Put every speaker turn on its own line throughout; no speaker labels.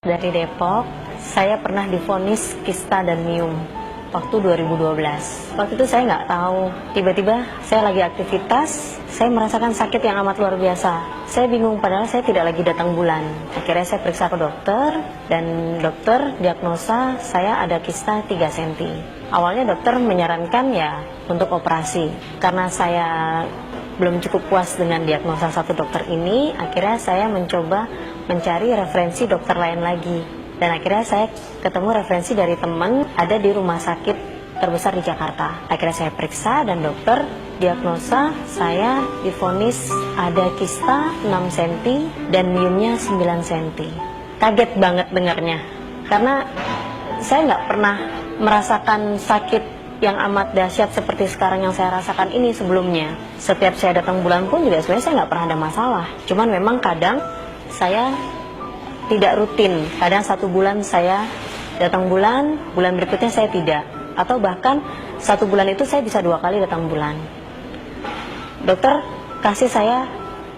Dari Depok, saya pernah divonis kista dan miom waktu 2012. Waktu itu saya nggak tahu, tiba-tiba saya lagi aktivitas, saya merasakan sakit yang amat luar biasa. Saya bingung, padahal saya tidak lagi datang bulan. Akhirnya saya periksa ke dokter, dan dokter diagnosa saya ada kista 3 cm. Awalnya dokter menyarankan ya untuk operasi. Karena saya belum cukup puas dengan diagnosa satu dokter ini, akhirnya saya mencoba mencari referensi dokter lain lagi. Dan akhirnya saya ketemu referensi dari teman ada di rumah sakit terbesar di Jakarta. Akhirnya saya periksa dan dokter diagnosa saya divonis ada kista 6 cm dan miomnya 9 cm. Kaget banget dengarnya, karena saya nggak pernah merasakan sakit yang amat dahsyat seperti sekarang yang saya rasakan ini sebelumnya. Setiap saya datang bulan pun juga sebenarnya saya nggak pernah ada masalah. Cuman memang kadang saya tidak rutin. Kadang 1 bulan saya datang bulan berikutnya saya tidak. Atau bahkan 1 bulan itu saya bisa 2 kali datang bulan. Dokter kasih saya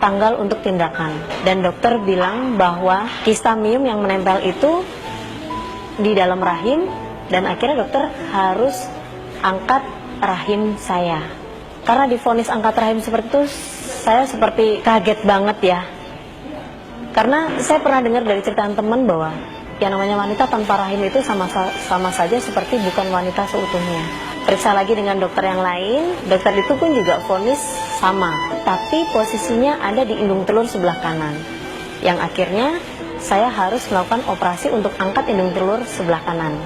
tanggal untuk tindakan. Dan dokter bilang bahwa kista miom yang menempel itu di dalam rahim. Dan akhirnya dokter harus angkat rahim saya. Karena divonis angkat rahim seperti itu, saya seperti kaget banget ya. Karena saya pernah dengar dari cerita teman bahwa yang namanya wanita tanpa rahim itu sama saja seperti bukan wanita seutuhnya. Periksa lagi dengan dokter yang lain, dokter itu pun juga vonis sama, tapi posisinya ada di indung telur sebelah kanan. Yang akhirnya saya harus melakukan operasi untuk angkat indung telur sebelah kanan.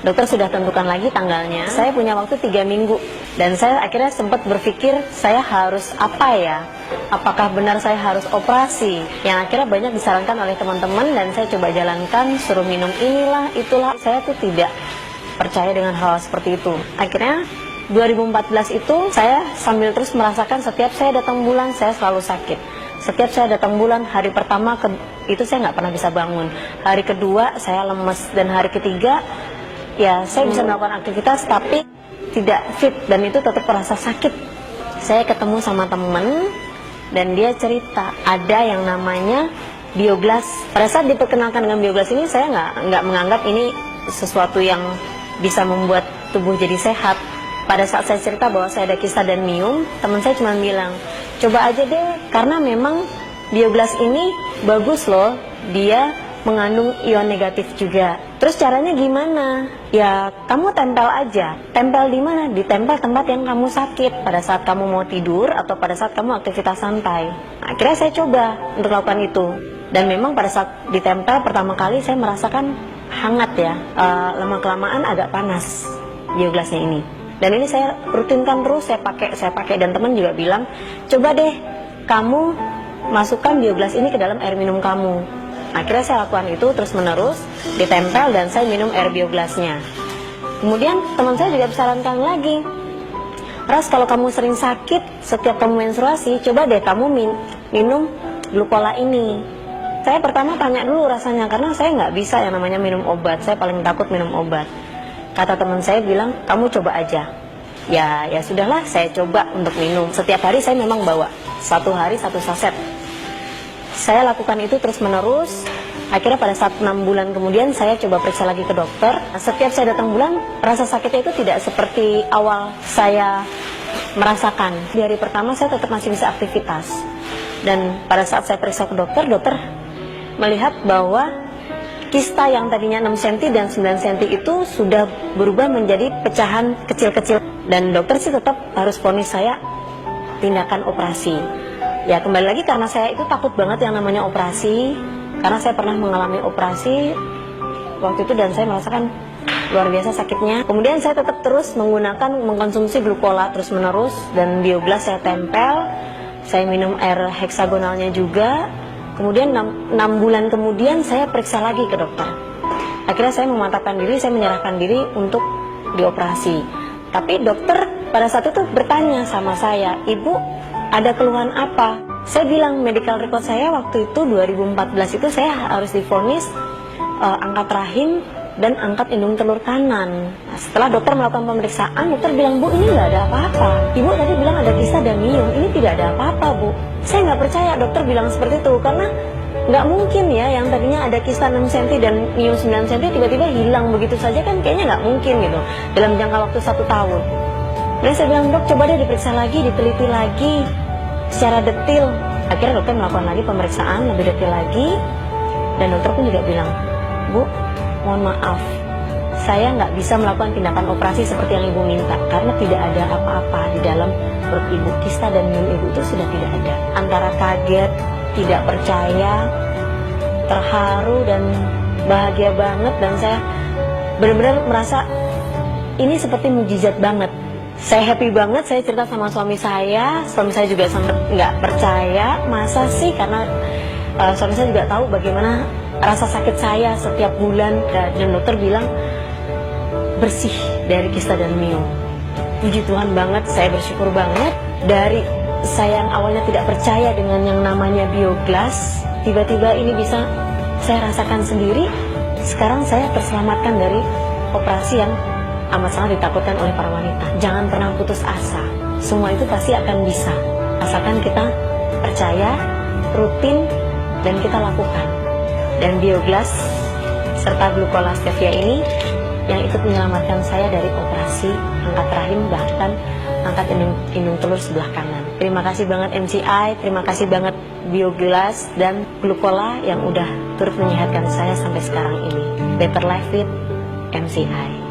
Dokter sudah tentukan lagi tanggalnya. Saya punya waktu 3 minggu. Dan saya akhirnya sempat berpikir, saya harus apa ya? Apakah benar saya harus operasi? Yang akhirnya banyak disarankan oleh teman-teman, dan saya coba jalankan, suruh minum inilah, itulah. Saya tuh tidak percaya dengan hal seperti itu. Akhirnya 2014 itu saya sambil terus merasakan setiap saya datang bulan, saya selalu sakit. Setiap saya datang bulan, hari pertama itu saya nggak pernah bisa bangun. Hari kedua saya lemes, dan hari ketiga ya saya bisa melakukan aktivitas tapi tidak fit, dan itu tetap terasa sakit. Saya ketemu sama temen dan dia cerita ada yang namanya bioglas. Pada saat diperkenalkan dengan bioglas ini, saya nggak menganggap ini sesuatu yang bisa membuat tubuh jadi sehat. Pada saat saya cerita bahwa saya ada kista dan miom, teman saya cuma bilang, coba aja deh, karena memang bioglas ini bagus loh, dia mengandung ion negatif juga. Terus caranya gimana? Ya kamu tempel aja. Tempel di mana? Ditempel tempat yang kamu sakit, pada saat kamu mau tidur atau pada saat kamu aktivitas santai. Akhirnya saya coba untuk lakukan itu. Dan memang pada saat ditempel pertama kali saya merasakan hangat ya. Lama-kelamaan agak panas bioglasnya ini. Dan ini saya rutinkan terus, saya pakai, dan teman juga bilang, coba deh kamu masukkan bioglas ini ke dalam air minum kamu. Akhirnya saya lakukan itu terus menerus, ditempel dan saya minum air bioglasnya. Kemudian teman saya juga disarankan lagi, Ras, kalau kamu sering sakit setiap kamu menstruasi, coba deh kamu minum glukola ini. Saya pertama tanya dulu rasanya, karena saya nggak bisa yang namanya minum obat, saya paling takut minum obat. Kata teman saya bilang, kamu coba aja. Ya sudahlah, saya coba untuk minum. Setiap hari saya memang bawa 1 hari 1 saset. Saya lakukan itu terus menerus. Akhirnya pada saat 6 bulan kemudian saya coba periksa lagi ke dokter. Setiap saya datang bulan, rasa sakitnya itu tidak seperti awal saya merasakan. Di hari pertama saya tetap masih bisa aktivitas. Dan pada saat saya periksa ke dokter, dokter melihat bahwa kista yang tadinya 6 cm dan 9 cm itu sudah berubah menjadi pecahan kecil-kecil. Dan dokter sih tetap harus vonis saya tindakan operasi. Ya kembali lagi, karena saya itu takut banget yang namanya operasi. Karena saya pernah mengalami operasi waktu itu dan saya merasakan luar biasa sakitnya. Kemudian saya tetap terus mengkonsumsi glukola terus menerus, dan bioglas saya tempel. Saya minum air heksagonalnya juga. Kemudian 6 bulan kemudian saya periksa lagi ke dokter. Akhirnya saya memantapkan diri, saya menyerahkan diri untuk dioperasi. Tapi dokter pada saat itu bertanya sama saya, Ibu ada keluhan apa? Saya bilang medical record saya waktu itu 2014 itu saya harus divonis angkat rahim dan angkat indung telur kanan. Nah, setelah dokter melakukan pemeriksaan, dokter bilang, Bu, ini nggak ada apa-apa. Ibu tadi bilang ada kista dan miom, ini tidak ada apa-apa, Bu. Saya nggak percaya dokter bilang seperti itu, karena nggak mungkin ya yang tadinya ada kista 6 cm dan miom 9 cm tiba-tiba hilang begitu saja, kan kayaknya nggak mungkin gitu dalam jangka waktu 1 tahun. Dan saya bilang, dok coba deh diperiksa lagi, diteliti lagi secara detil. Akhirnya dokter melakukan lagi pemeriksaan lebih detil lagi, dan dokter pun juga bilang, Bu, mohon maaf, saya nggak bisa melakukan tindakan operasi seperti yang ibu minta karena tidak ada apa-apa di dalam perut ibu. Kista dan miom ibu itu sudah tidak ada. Antara kaget, tidak percaya, terharu, dan bahagia banget. Dan saya benar-benar merasa ini seperti mukjizat banget. Saya happy banget, saya cerita sama suami saya juga sempat nggak percaya, masa sih, karena suami saya juga tahu bagaimana rasa sakit saya setiap bulan, dan dokter bilang bersih dari kista dan miom. Puji Tuhan banget, saya bersyukur banget. Dari saya yang awalnya tidak percaya dengan yang namanya bioglas, tiba-tiba ini bisa saya rasakan sendiri. Sekarang saya terselamatkan dari operasi yang amat sangat ditakutkan oleh para wanita. Jangan pernah putus asa, semua itu pasti akan bisa, asalkan kita percaya, rutin, dan kita lakukan. Dan bioglas serta glucola stevia ini yang ikut menyelamatkan saya dari operasi angkat rahim, bahkan angkat indung telur sebelah kanan. Terima kasih banget MCI, terima kasih banget bioglas dan glucola yang udah turut menyehatkan saya sampai sekarang ini. Better life with MCI.